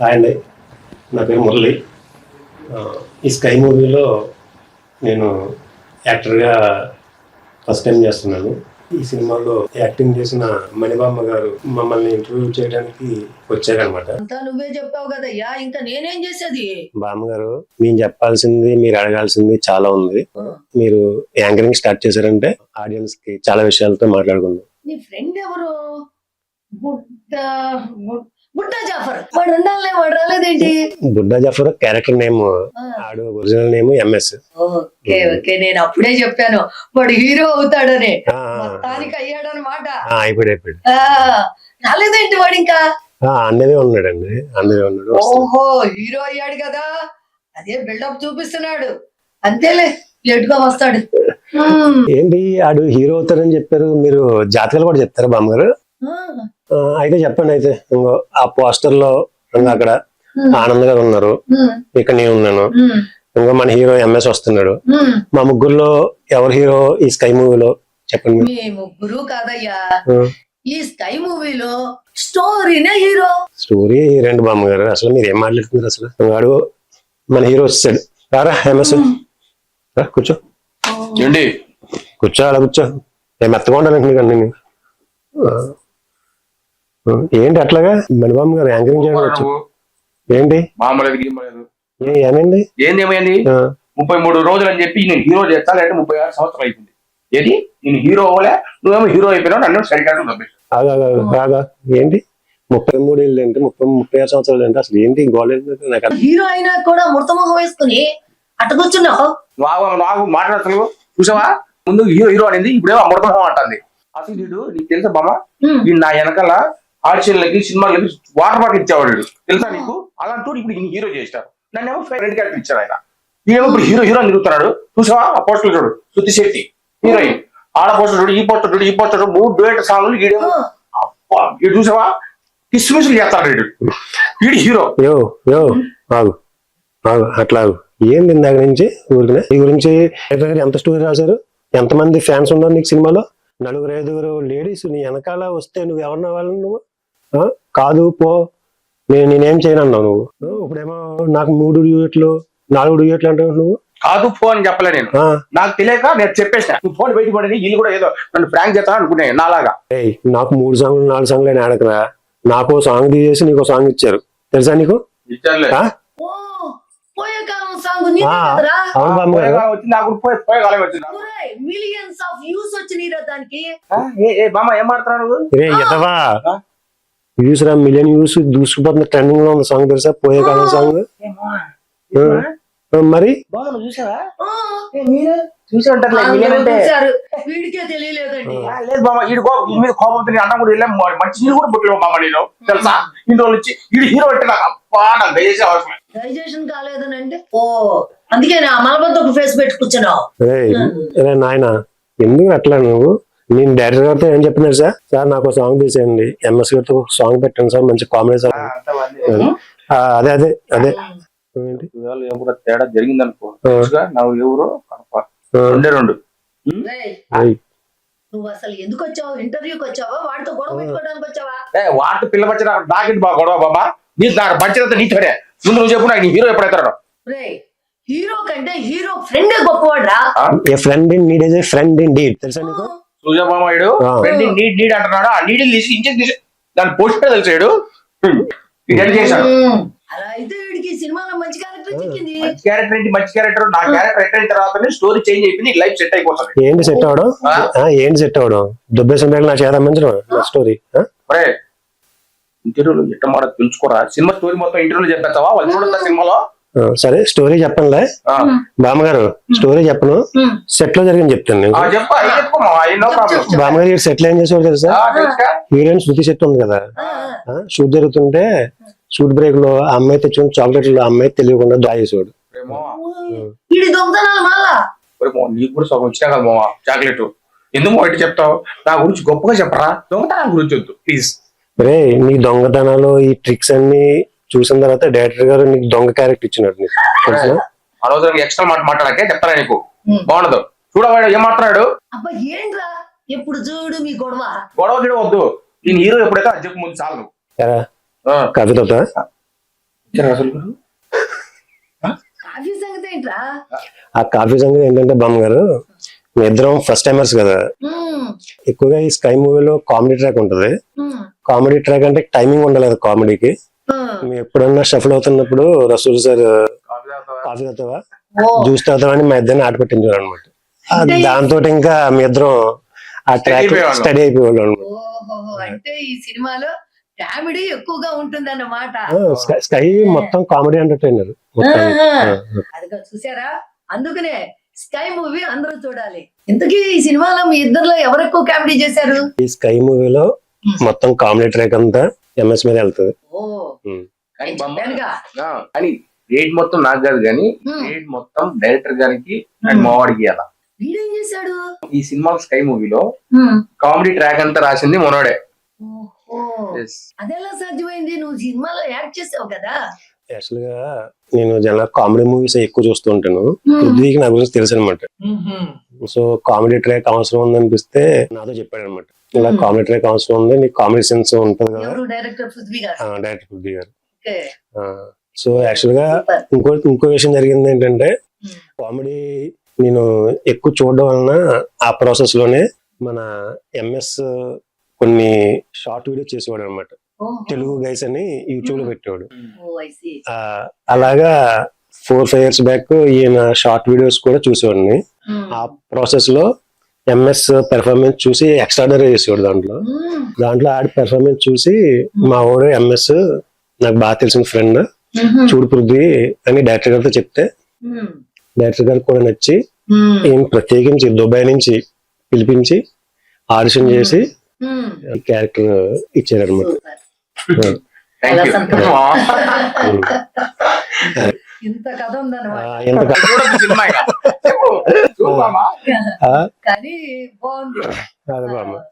Hi అండి, నా పేరు మురళి. ఈ స్కై మూవీలో నేను యాక్టర్గా ఫస్ట్ టైం చేస్తున్నాను. ఈ సినిమాలో యాక్టింగ్ చేసిన మణిబామ్మ గారు మమ్మల్ని ఇంటర్వ్యూ చేయడానికి వచ్చారనమాట. అంతా నువ్వే చెప్తావు కదయ్యా, ఇంకా నేనేం చేసేది? బామ్మ గారు, మేము చెప్పాల్సింది మీరు అడగాల్సింది చాలా ఉంది. మీరు యాంకరింగ్ స్టార్ట్ చేశారంటే ఆడియన్స్ కి చాలా విషయాలతో మాట్లాడుకుందాం. నీ ఫ్రెండ్ ఎవరు? బుడ్డా జాఫర్. వాడు ఉండాలే, వాడు రాలేదేంటి? బుడ్డా జాఫర్ క్యారెక్టర్ నేమ్, ఆడు original name MS. Okay okay, నేను అప్పుడే చెప్పాను వాడు హీరో అవుతాడని. మొత్తానికి అయ్యాడనమాట. అయిపోయాడు. రాలేదేంటి వాడు ఇంకా? అన్నదే ఉన్నాడండి, అన్నదే ఉన్నాడు. ఓహో, హీరో అయ్యాడు కదా, అదే బిల్డప్ చూపిస్తున్నాడు. అంతేలే, లేట్ గా వస్తాడు. ఏంటి ఆడు హీరో అవుతాడని చెప్పారు, మీరు జాతకాలు కూడా చెప్తారా బామ్మగారు? అయితే చెప్పండి. అయితే ఇంకో ఆ పోస్టర్ లో ఇంకా అక్కడ ఆనంద్ గారు ఉన్నారు, ఇక్కడ నేను ఉన్నాను, ఇంకో మన హీరో ఎంఎస్ వస్తున్నాడు. మా ముగ్గురులో ఎవరు హీరో ఈ స్కై మూవీలో చెప్పండి. మీ ముగ్గురు కాదయ్యా, ఈ స్కై మూవీలో స్టోరీనే హీరో. స్టోరీ రెండు బామ్మగారు, అసలు మీరు ఏం మాట్లాడుతున్నారు? అసలు వాడు మన హీరో వచ్చాడు. రారా ఎంఎస్, కూర్చో. ఏంటి కూర్చో, అలా కూర్చో. నేను మెత్తగా ఉండాలంటే నేను ఏంటి అట్లాగా మణిబామ్మ గారు యాంకరింగ్ చేయడం వచ్చు ఏంటి? ఏమండి ఏంది ఏమైంది? 33 రోజులు అని చెప్పి నేను హీరో చేస్తానంటే 36 సంవత్సరాలు అయిపోయింది. ఏది నేను హీరో అవ్వలే, నువ్వేమో హీరో అయిపోయినావు, నన్ను ఆగా ఏంటి 33 ఏళ్ళు ఏంటి, 36 సంవత్సరాలు ఏంటి? అసలు ఏంటి గోల్? హీరో అయినా కూడా ముడతమొహం వేసుకుని అట్ట కూర్చున్నావు. నాకు మాట్లాడుతున్నావు చూసావా? ముందు హీరో అనేది ఇప్పుడేమో ముడతమొహం అంటుంది. అసలు వీడు నీకు తెలుసా బామ్మ, వీడు నా వెనకాల ఆడిషన్లకి సినిమాలకి వాటర్ బాటిల్ ఇచ్చేవాడు తెలుసా నీకు? అలాంటి ఇప్పుడు ఈయన హీరో చేసినారు, నన్నేమో ఫ్రెండ్ క్యారెక్టర్ ఇచ్చారు ఆయన. ఈయనేమో ఇప్పుడు హీరో అని తిరుగుతున్నాడు. చూసావా ఆ పోస్టర్ చూడు, శృతి శెట్టి హీరోయిన్, ఆడ పోస్టర్ చూడు, ఈ పోస్టర్ చూడు, ఈ పోస్టర్ 3 డూయట్ సాంగ్లు. ఈడేమో వీడు చూసావా కిస్మిస్లు చేస్తాడు వీడు, వీడు హీరో. అట్లా ఏంది ఇందాక నుంచి ఊరికనే ఈ గురించి ఎంత స్టోరీ రాశారు? ఎంతమంది ఫ్యాన్స్ ఉన్నారు నీకు సినిమాలో? 4-5 లేడీస్ నీ వెనకాల వస్తే నువ్వు ఎవరిన వాళ్ళని? నువ్వు కాదు పో, నేనేం చేయను అన్నావు నువ్వు. ఇప్పుడేమో నాకు 3 డ్యూయట్లు 4 డ్యూయట్లు అంటావు నువ్వు. కాదు పో అని చెప్పలే నేను, నాకు తెలియక నేను చెప్పేసిన. నువ్వు ఫోన్ బయట పడేది వీళ్ళు కూడా ఏదో నన్ను ప్రాంక్ చేస్తా అనుకునే నాలాగా. నాకు 3 సాంగ్లు 4 సాంగ్లు అని ఆడకరా, నాకు సాంగ్ తీసేసి నీకు సాంగ్ ఇచ్చారు తెలుసా నీకు? ఇచ్చారులే. మిలియన్స్ ఆఫ్ వ్యూస్ వచ్చినాయి దానికి. వ్యూస్ రా, మిలియన్ వ్యూస్ దూసుకుపోతున్న ట్రెండింగ్ లో ఉన్న సాంగ్ తెలుసా? పోయే కాలం సాంగ్. మరి చూసి ఉంటారు వీడికే తెలియలేదండి. లేదు బామ్మ, వీడి మీద కోపంతో అన్నం కూడా వెళ్ళాం, మంచి నీళ్ళు కూడా పుట్టలేవు బామ్మ నేను తెలుసా? ఇన్ని రోజులు వచ్చి వీడు హీరో అంటే నాకు అప్పా నాకు దయచేసి అవసరం. డైజెషన్ కాలేదని అంటే ఓ అందుకే నా మలబద్ధ ఒక ఫేస్ పెట్టి కూర్చున్నావు. నాయన ఎందుకు అట్లా నువ్వు? నేను డైరెక్టర్ గారితో ఏం చెప్పినారు సార్ నాకు సాంగ్ తీసేయండి, ఎంఎస్ గారితో సాంగ్ పెట్టండి సార్, మంచి కామెడీ సార్. అదే అదే అదే తేడా జరిగింది అనుకో, నాకు ఎవరు 2 నువ్వు అసలు ఎందుకు వచ్చావు? ఇంటర్వ్యూకి వచ్చావా, వాడితో గొడవ పెట్టుకోవడానికి వచ్చావా? వాటి పిల్లపచ్చ నాకేంటి బాగా గొడవ బాబా? నీ నాకు మంచిదంతా నీ తోడే. ముందు నువ్వు చెప్పు, నాకు నీ హీరో ఎప్పుడైతాడు? హీరో కంటే హీరో ఫ్రెండ్ గొప్పవాడ్రా. Friend in need is a friend indeed తెలుసా నీకు? సూర్యబామాయుడు ఫ్రెండ్ ఇన్ నీడ్ నీడ్ అంటున్నాడు. ఆ నీడ్ తీసి ఇంచెక్ తీసి దాని పోస్ట్ తెలిసాడు చేశాడు. అలా అయితే వీడికి సినిమాలో మంచి క్యారెక్టర్ చిక్కింది. మంచి క్యారెక్టర్ ఏంటి? మంచి క్యారెక్టర్ నా క్యారెక్టర్ ఎట్ అయిన తర్వాత స్టోరీ చేంజ్ అయిపోయింది, లైఫ్ సెట్ అయిపోతుంది. ఏంటి సెట్ అవడం? ఏంటి సెట్ అవడం? దుబ్బేసిన నా చేత మంచి స్టోరీ. ఇంటర్వ్యూలో ఎట్ట మాట తెలుసుకోరా, సినిమా స్టోరీ మొత్తం ఇంటర్వ్యూలో చెప్పేస్తావా? వాళ్ళు చూడొద్దా సినిమాలో? సరే స్టోరీ చెప్పనులే బామ్మగారు, స్టోరీ చెప్పను, సెట్ లో జరిగింది చెప్తాను. బామ్మగారు సెట్ లో ఏం చేసేవాడు తెలుసా? హీరోయిన్ శృతి శెట్టి ఉంది కదా, షూట్ జరుగుతుంటే షూట్ బ్రేక్ లో ఆ అమ్మాయి తెచ్చుకుని చాక్లెట్లు అమ్మాయి తెలియకుండా దాయేసేవాడు. నీకు కూడా సగం వచ్చినా కదా మామ చాక్లెట్, ఎందుకు ఒకటి చెప్తావు? నా గురించి గొప్పగా చెప్పరా, దొంగతనం గురించి వద్దు ప్లీజ్. రే నీ దొంగతనాలు ఈ ట్రిక్స్ అన్ని చూసిన తర్వాత డైరెక్టర్ గారు నీకు దొంగ క్యారెక్టర్ ఇచ్చినాడు. నీకు అనవసరంగా ఎక్స్ట్రా మాట మాట్లాడాకే చెప్తారా నీకు బాగుండదు. చూడవాడు ఏం మాట్లాడాడు? అబ్బా ఏంట్రా ఎప్పుడు చూడు మీ గొడవ గొడవ వద్దు. నేను హీరో ఎప్పుడైతే అది చెప్పు ముందు చాలు. కవిత అసలు కాఫీ సంగతి ఏంట్రా? ఆ కాఫీ సంగతి ఏంటంటే బామ్మ గారు, మీ ఇద్దరం ఫస్ట్ టైమర్స్ కదా. ఉమ్, ఎక్కువగా ఈ స్కై మూవీలో కామెడీ ట్రాక్ ఉంటది. ఉమ్, కామెడీ ట్రాక్ అంటే టైమింగ్ ఉండలేదు కామెడీకి. ఉమ్. మేము ఎప్పుడన్నా షఫల్ అవుతున్నప్పుడు రసూల్ సార్ కాఫీ తాగుతావా? కాఫీ తాగుతావా, ఓ, జ్యూస్ తాగుతావని మా ఇద్దరిని ఆట పెట్టించారు అనమాట. దాంతో ఇంకా మీ ఇద్దరం ఆ ట్రాక్ అయిపోయేవాళ్ళం. స్టడీ అయిపోయేవాళ్ళు అనమాట. ఓహో, అంటే ఈ సినిమాలో కామెడీ ఎక్కువగా ఉంటుందన్నమాట. స్కై మొత్తం కామెడీ ఎంటర్టైనర్ మొత్తం. అదిగో చూసారా, అందుకనే స్కై మూవీ అందరూ చూడాలి. ఇంతకీ ఈ సినిమాలో మీ ఇద్దరులో ఎవరు ఎక్కువ కామెడీ చేశారు? ఈ స్కై మూవీలో మొత్తం కామెడీ ట్రాక్ అంతా ఎంఎస్ మీద వెళ్తుంది. ఓ, కానీ నేను బొమ్మ చెప్పానుగా. కానీ రేట్ మొత్తం నాకు కాదు, కానీ రేట్ మొత్తం డైరెక్టర్ గారికి అండ్ మావాడికి అలా. వీడేం చేశాడు? ఈ సినిమా స్కై మూవీలో కామెడీ ట్రాక్ అంతా రాసింది మనోడే. ఓహో, అదెలా సాధ్యమైంది? నువ్వు సినిమాలో యాక్ట్ చేసావు కదా. యాక్చువల్ గా నేను జనరల్ కామెడీ మూవీస్ ఎక్కువ చూస్తూ ఉంటాను. పృథ్వీకి నా గురించి తెలుసు అనమాట. సో కామెడీ ట్రాక్ అవసరం ఉందనిపిస్తే నాతో చెప్పాడు అనమాట, ఇలా కామెడీ ట్రాక్ అవసరం ఉంది, నీకు కామెడీ సెన్స్ ఉంటది కదా. ఎవరు? డైరెక్టర్ పృథ్వీ గారు. డైరెక్టర్ పృథ్వీ గారు. ఓకే, సో యాక్చువల్ గా సూపర్. ఇంకో విషయం జరిగింది ఏంటంటే, కామెడీ నేను ఎక్కువ చూడడం వలన ఆ ప్రాసెస్ లోనే మన ఎంఎస్ కొన్ని షార్ట్ వీడియో చేసేవాడు అనమాట. ఓహో. తెలుగు గైస్ అని యూట్యూబ్ లో పెట్టేవాడు. ఓ, I see. అలాగా 4-5 years బ్యాక్ ఈయన షార్ట్ వీడియోస్ కూడా చూసేవాడిని. ఆ ప్రాసెస్ లో ఎంఎస్ పెర్ఫార్మెన్స్ చూసి ఎక్స్ట్రాడనరీ చేసేవాడు. దాంట్లో ఆడి పెర్ఫార్మెన్స్ చూసి మా వాడు ఎంఎస్ నాకు బాగా తెలిసిన ఫ్రెండ్ చూడు పృథ్వీ అని డైరెక్టర్ గారితో చెప్తే, డైరెక్టర్ గారికి కూడా నచ్చి ఈయన ప్రత్యేకించి దుబాయ్ నుంచి పిలిపించి ఆడిషన్ చేసి క్యారెక్టర్ ఇచ్చారు అనమాట. Thank you. ఇంత కథ ఉందన్నమాట. చూడొద్దు సినిమా ఇక. చెప్పు. చూడు మామ. కానీ బాగుంది.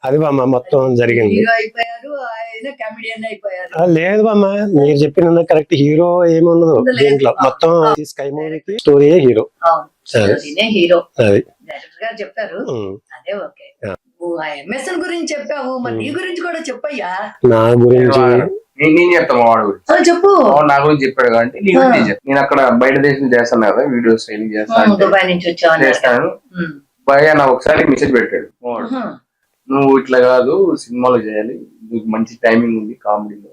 అది బామ్మ మొత్తం జరిగింది. హీరో అయిపోయారు, ఆయన కామెడియన్ అయిపోయారు. లేదు బామ్మ, మీరు చెప్పిన కరెక్ట్. హీరో ఏమి ఉండదు దీంట్లో. మొత్తం స్కై మూవీకి స్టోరీయే హీరో. హీరో అది డైరెక్టర్ గారు చెప్పారు. అదే ఓకే. ఎంఎస్ గురించి చెప్పావు, మరి నీ గురించి కూడా చెప్పయ్యా. నా గురించి నేను చెప్తాను వాడు గురించి. చెప్పు. నా గురించి చెప్పాడు కాబట్టి నీ గురించి చెప్పు. నేను అక్కడ బయట దేశం చేస్తాను కదా, వీడియోస్ ట్రైనింగ్ చేస్తాను, దుబాయ్ నుంచి వచ్చావు చేస్తాను. భయ నాకు ఒకసారి మెసేజ్ పెట్టాడు, వాడు నువ్వు ఇట్లా కాదు సినిమాలో చేయాలి, నీకు మంచి టైమింగ్ ఉంది కామెడీలో.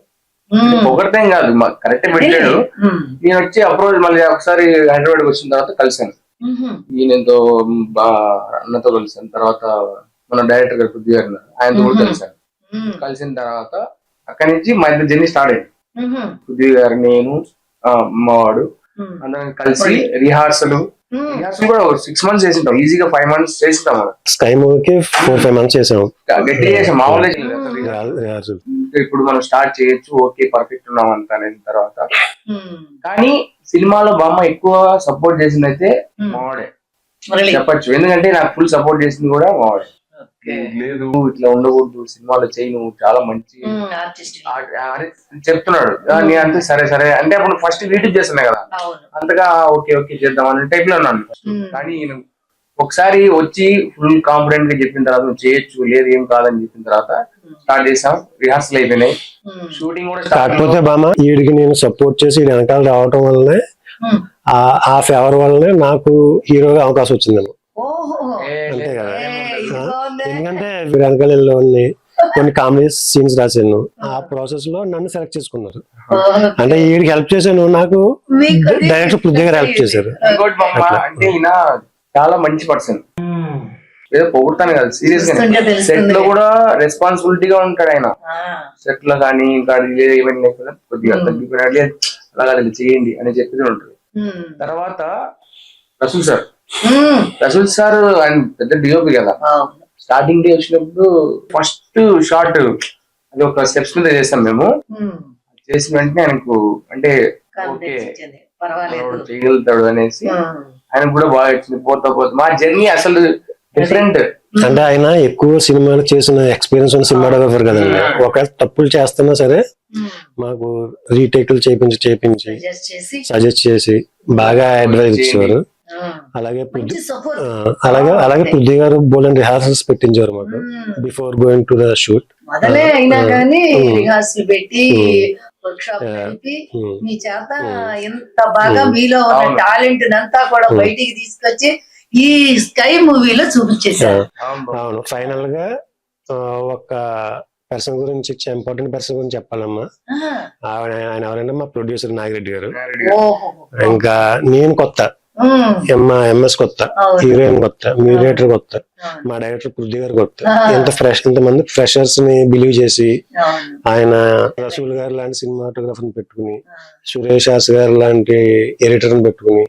ఒకటే కాదు కరెక్ట్ పెట్టాడు. నేను వచ్చి అప్రోచ్ మళ్ళీ ఒకసారి హైదరాబాద్ వచ్చిన తర్వాత కలిసాను. ఈయనతో అన్నతో కలిసాను. తర్వాత మన డైరెక్టర్ గారు పృథ్వీ గారు ఆయనతో కూడా కలిసాను. కలిసిన తర్వాత అక్కడి నుంచి మా ఇద్దరు జర్నీ స్టార్ట్ అయింది. పృథ్వీ గారు, నేను, అమ్మవాడు అందరం కలిసి రిహార్సల్ కూడా 6 months చేసింటాం. ఈజీగా 5 months చేసింటాం. స్కై మూవీకి 4-5 months చేసాం. గట్టిగా చేసాం. మామూలుగా ఇప్పుడు మనం స్టార్ట్ చేయొచ్చు, ఓకే పర్ఫెక్ట్ ఉన్నాం అంత అయిన తర్వాత. కానీ సినిమాలో బామ్మ ఎక్కువ సపోర్ట్ చేసింది అయితే మావాడే చెప్పచ్చు. ఎందుకంటే నాకు ఫుల్ సపోర్ట్ చేసింది కూడా మావాడే. లేదు ఇట్లా ఉండకూడదు, సినిమాలో చేయి, నువ్వు చాలా మంచి చెప్తున్నాడు. నేను అంతే సరే సరే అంటే అప్పుడు ఫస్ట్ యూట్యూబ్ చేస్తున్నా కదా, అంతగా ఓకే ఓకే చేద్దాం అనే టైప్ లో ఉన్నాను. కానీ ఒకసారి వచ్చి ఫుల్ కాన్ఫిడెంట్ గా చెప్పిన తర్వాత నువ్వు చేయొచ్చు, లేదు ఏం కాదని చెప్పిన తర్వాత స్టార్ట్ చేసాం. రిహార్సల్ అయిపోయినాయి, షూటింగ్ కూడా స్టార్ట్. కాకపోతే బామ్మ వీడికి నేను సపోర్ట్ చేసి వెనకాల రావటం వల్లనే, ఆ ఫేవర్ వల్లనే నాకు హీరోగా అవకాశం వచ్చిందేమో. అంతే కదా. ఎందుకంటే వెనకాల కొన్ని కామెడీ సీన్స్ రాశాను. ఆ ప్రాసెస్ లో నన్ను సెలెక్ట్ చేసుకున్నారు. అంటే వీడికి హెల్ప్ చేశాను, నాకు డైరెక్టర్ పృథ్వీ గారు హెల్ప్ చేశారు. అంటే ఈయన చాలా మంచి పర్సన్. ఏదో పొగుడతాను కదా, సీరియస్ గా సెట్ లో కూడా రెస్పాన్సిబిలిటీగా ఉంటాడు ఆయన. సెట్ లో కానీ ఇంకా ఈవెంట్ లేకుండా కొద్దిగా తగ్గిపోయినట్లే అలాగా చేయండి అని చెప్పేది ఉంటుంది. తర్వాత రసూల్ సార్ ఆయన పెద్ద డిఓపి కదా. స్టార్టింగ్ డే వచ్చినప్పుడు ఫస్ట్ షార్ట్ అది ఒక స్టెప్స్ మీద చేసాం మేము. చేసిన వెంటనే ఆయనకు అంటే ఓకే చేయగలుగుతాడు అనేసి ఆయన కూడా బాగా వచ్చింది. పోతా మా జర్నీ అసలు డిఫరెంట్. అంటే ఆయన ఎక్కువ సినిమాలు చేసిన ఎక్స్పీరియన్స్ ఉన్న సినిమాటోగ్రఫర్ కదండి. ఒకవేళ తప్పులు చేస్తున్నా సరే మాకు రీటేక్లు చేపించి సజెస్ట్ చేసి బాగా అడ్వైజ్ ఇచ్చేవారు. అలాగే పృథ్వీ గారు బోలెన్ రిహార్సల్స్ పెట్టించారు మాకు before going to the shoot. మొదలే అయినా కానీ రిహార్సల్ పెట్టి వర్క్ షాప్ నడిపి ఉమ్, మీ చేత ఉమ్. ఎంత బాగా మీలో ఉన్న అవును. టాలెంట్ అంతా కూడా బయటికి తీసుకొచ్చి ఈ స్కై మూవీలో చూపించేశారు. అవును ఫైనల్ గా ఒక పర్సన్ గురించి ఇంపార్టెంట్ పర్సన్ గురించి చెప్పాలమ్మా. ఆయన ఎవరంటే మా ప్రొడ్యూసర్ నాగిరెడ్డి గారు. ఓహో. ఇంకా నేను కొత్త, మా ఎంఎస్ కొత్త, అవును. హీరోయిన్ కొత్త, మీడియేటర్ కొత్త, అవును. మా డైరెక్టర్ పృథ్వీ గారు కొత్త. ఇంతమంది ఫ్రెషర్స్ ని బిలీవ్ చేసి అవును. ఆయన రసూల్ గారు లాంటి సినిమాటోగ్రఫర్ ని పెట్టుకుని, సురేష్ ఆస్ గారు లాంటి ఎడిటర్ ని పెట్టుకుని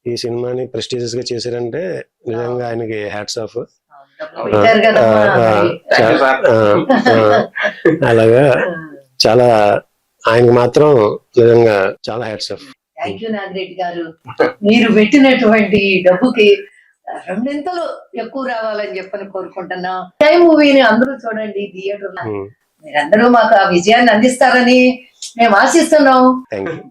ఈ సినిమాని ప్రెస్టీజియస్ గా చేశారంటే నిజంగా ఆయనకి హ్యాట్స్ ఆఫ్. పెట్టారు కదమ్మా. అలాగా చాలా ఆయనకి మాత్రం నిజంగా చాలా hats off. Thank you Nagireddy గారు. మీరు పెట్టినటువంటి డబ్బుకి రెండింతలు ఎక్కువ రావాలని చెప్పని కోరుకుంటున్నా. స్కై మూవీని అందరూ చూడండి థియేటర్ లో. మీరందరూ మాకు ఆ విజయాన్ని అందిస్తారని మేము ఆశిస్తున్నాం. Thank you.